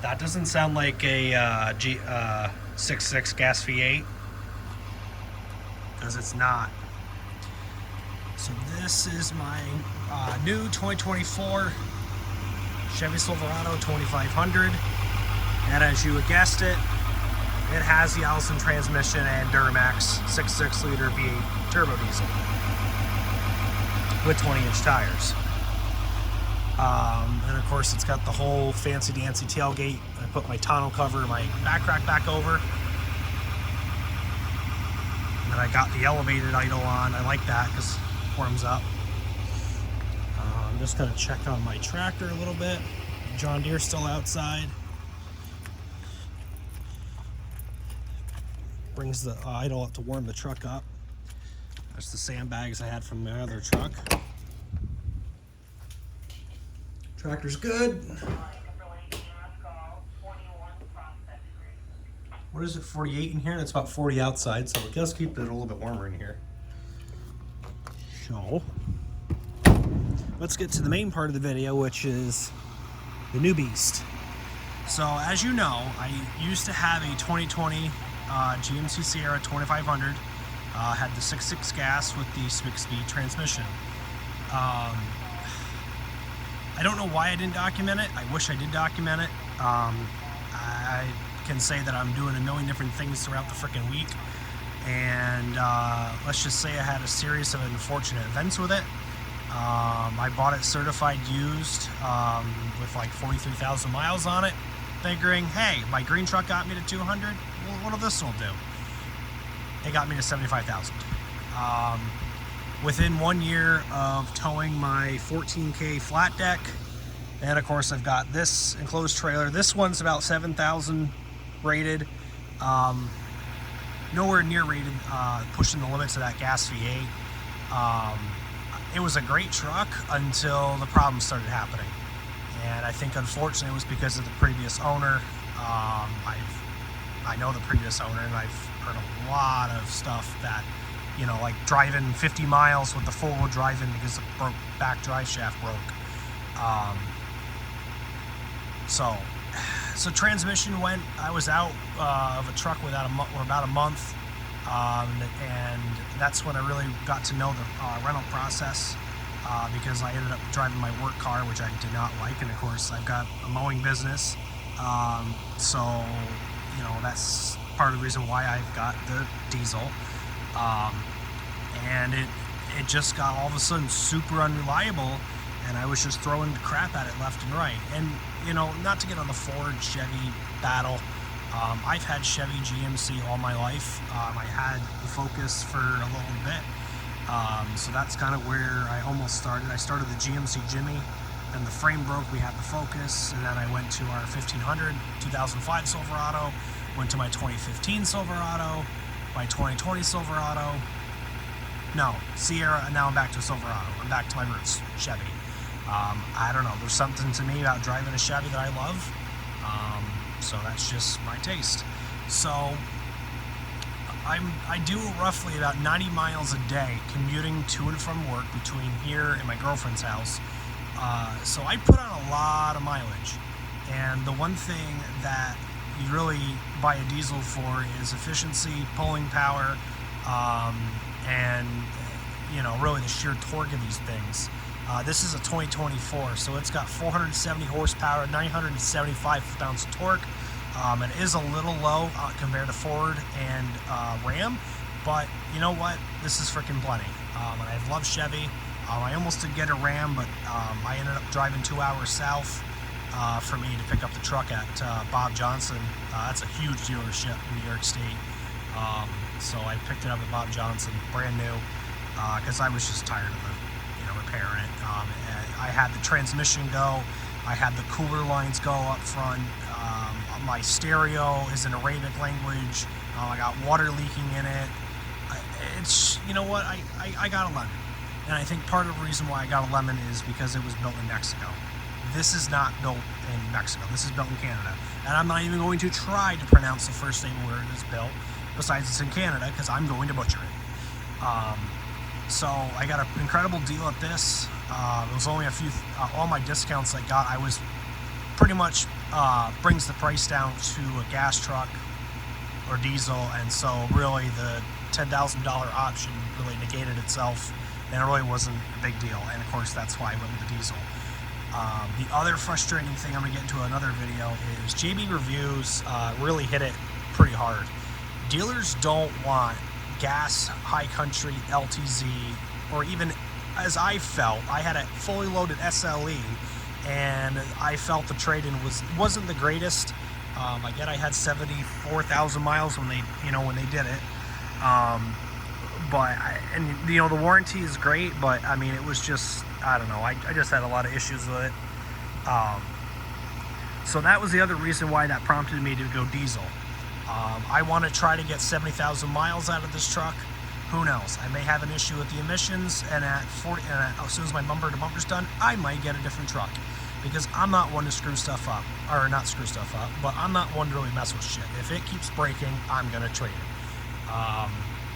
That doesn't sound like a 6.6 gas V8, because it's not. So this is my new 2024 Chevy Silverado 2500, and as you guessed it, it has the Allison transmission and Duramax 6.6 liter V8 turbo diesel with 20-inch tires. And of course it's got the whole fancy dancy tailgate. I put my tonneau cover, my back rack back over. And then I got the elevated idle on. I like that because it warms up. I'm just gonna check on my tractor a little bit. John Deere's still outside. Brings the idle up to warm the truck up. That's the sandbags I had from my other truck. Tractor's good. What is it, 48 in here? And it's about 40 outside, so it does keep it a little bit warmer in here. So, let's get to the main part of the video, which is the new beast. So, as you know, I used to have a 2020 GMC Sierra 2500. Had the 6.6 gas with the 6-speed transmission. I don't know why I didn't document it. I wish I did document it. I can say that I'm doing a million different things throughout the freaking week, and let's just say I had a series of unfortunate events with it. I bought it certified used with like 43,000 miles on it, figuring, hey, my green truck got me to 200. Well, what'll this one do? It got me to 75,000. Within 1 year of towing my 14K flat deck, and of course I've got this enclosed trailer. This one's about 7,000 rated, nowhere near rated, pushing the limits of that gas V8. It was a great truck until the problems started happening, and I think unfortunately it was because of the previous owner. I know the previous owner, and I've heard a lot of stuff that, you know, like driving 50 miles with the four-wheel drive in because the back drive shaft broke. So transmission went. I was out of a truck without about a month, and that's when I really got to know the rental process, because I ended up driving my work car, which I did not like, and of course I've got a mowing business, so you know that's part of the reason why I've got the diesel. And it just got all of a sudden super unreliable, and I was just throwing crap at it left and right. And you know, not to get on the Ford Chevy battle, I've had Chevy GMC all my life. I had the Focus for a little bit, so that's kind of where I almost started. I started the GMC Jimmy, then the frame broke, we had the Focus, and then I went to our 1500 2005 Silverado, went to my 2015 Silverado, my 2020 Silverado, no, Sierra, and now I'm back to a Silverado. I'm back to my roots, Chevy. I don't know, there's something to me about driving a Chevy that I love, so that's just my taste. So, I do roughly about 90 miles a day commuting to and from work between here and my girlfriend's house, so I put on a lot of mileage, and the one thing that you really buy a diesel for is efficiency, pulling power, and you know, really the sheer torque of these things. This is a 2024, so it's got 470 horsepower, 975 foot-pounds of torque. It is a little low compared to Ford and Ram, but you know what? This is freaking plenty. And I love Chevy. I almost did get a Ram, but I ended up driving 2 hours south for me to pick up the truck at Bob Johnson. That's a huge dealership in New York State. So I picked it up at Bob Johnson, brand new, because I was just tired of it, you know, repairing it. I had the transmission go, I had the cooler lines go up front. My stereo is in Arabic language. I got water leaking in it. It's, you know what, I got a lemon. And I think part of the reason why I got a lemon is because it was built in Mexico. This is not built in Mexico. This is built in Canada. And I'm not even going to try to pronounce the first name where it is built, besides it's in Canada, because I'm going to butcher it. So I got an incredible deal at this. It was only a few, all my discounts I got, I was pretty much brings the price down to a gas truck or diesel, and so really the $10,000 option really negated itself, and it really wasn't a big deal. And of course, that's why I went with the diesel. The other frustrating thing, I'm going to get into another video, is JB Reviews really hit it pretty hard. Dealers don't want gas, high country, LTZ, or even, as I felt, I had a fully loaded SLE, and I felt the trade-in wasn't the greatest. I get I had 74,000 miles when they did it. But the warranty is great, but I mean, it was just, I don't know, I just had a lot of issues with it. So that was the other reason why that prompted me to go diesel. I want to try to get 70,000 miles out of this truck. Who knows? I may have an issue with the emissions, and as soon as my bumper to bumper's done, I might get a different truck, because I'm not one to screw stuff up, or not screw stuff up, but I'm not one to really mess with shit. If it keeps breaking, I'm gonna trade it.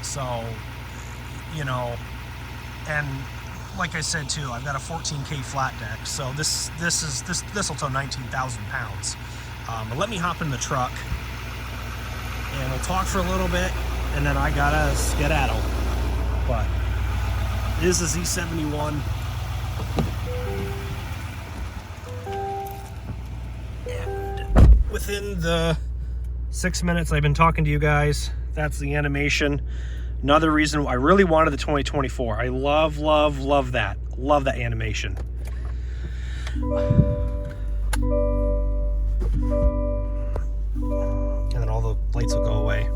So, and like I said too, I've got a 14K flat deck, so this will tow 19,000 pounds. But let me hop in the truck, and we'll talk for a little bit, and then I gotta skedaddle. But this is Z71. And within the 6 minutes I've been talking to you guys, that's the animation. Another reason I really wanted the 2024. I love that. Love that animation. And then all the lights will go away.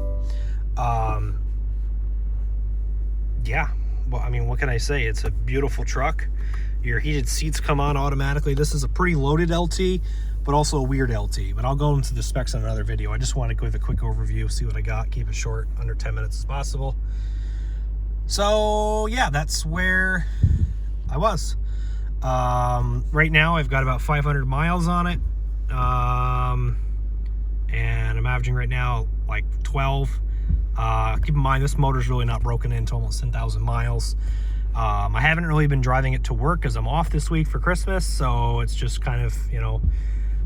Yeah, well, I mean, what can I say? It's a beautiful truck. Your heated seats come on automatically. This is a pretty loaded LT, but also a weird LT. But I'll go into the specs on another video. I just want to give a quick overview, see what I got, keep it short, under 10 minutes as possible. So yeah, that's where I was. Right now I've got about 500 miles on it. And I'm averaging right now like 12. Keep in mind, this motor's really not broken into almost 10,000 miles. I haven't really been driving it to work because I'm off this week for Christmas, so it's just kind of,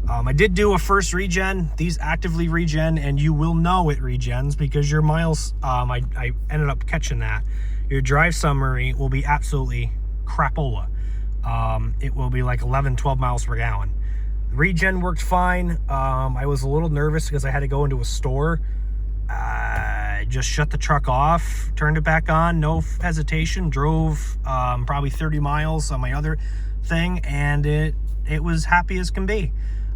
I did do a first regen. These actively regen, and you will know it regens because your miles, I ended up catching that. Your drive summary will be absolutely crapola. It will be like 11, 12 miles per gallon. Regen worked fine. I was a little nervous because I had to go into a store. I just shut the truck off, turned it back on, no hesitation, drove probably 30 miles on my other thing, and it was happy as can be.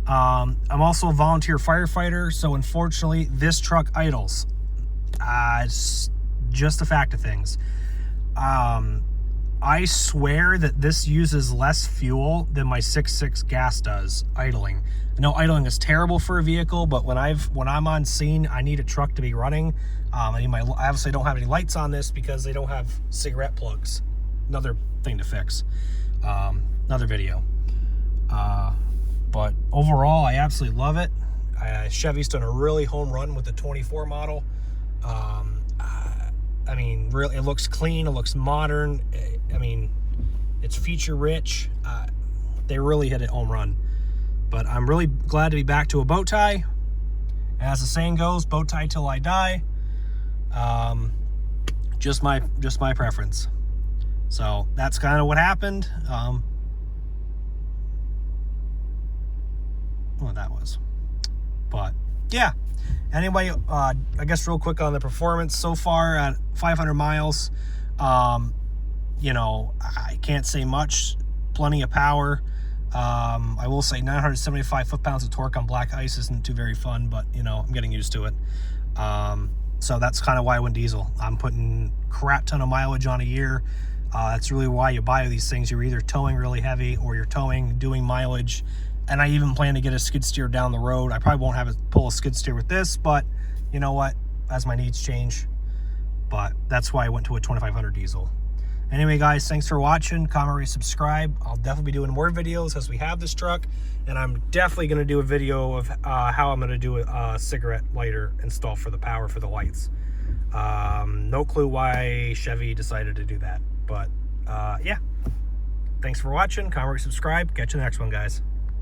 I'm also a volunteer firefighter, so unfortunately this truck idles. It's just a fact of things. I swear that this uses less fuel than my 6.6 gas does idling. I know idling is terrible for a vehicle, but when I'm on scene, I need a truck to be running. I obviously don't have any lights on this because they don't have cigarette plugs. Another thing to fix. Another video. But overall, I absolutely love it. Chevy's done a really home run with the 24 model. I mean, really, it looks clean, it looks modern. I mean, it's feature rich. They really hit a home run. But I'm really glad to be back to a bow tie. As the saying goes, bow tie till I die. Just my preference. So that's kind of what happened. What that was. But yeah. Anyway, I guess real quick on the performance so far at 500 miles. I can't say much. Plenty of power. I will say 975 foot-pounds of torque on black ice isn't too very fun, but I'm getting used to it. So that's kind of why I went diesel. I'm putting crap ton of mileage on a year. That's really why you buy these things. You're either towing really heavy or you're doing mileage. And I even plan to get a skid steer down the road. I probably won't have to pull a skid steer with this, but you know what? As my needs change. But that's why I went to a 2500 diesel. Anyway, guys, thanks for watching. Comment, rate, subscribe. I'll definitely be doing more videos as we have this truck. And I'm definitely going to do a video of how I'm going to do a cigarette lighter install for the power for the lights. No clue why Chevy decided to do that. But, yeah. Thanks for watching. Comment, rate, subscribe. Catch you in the next one, guys.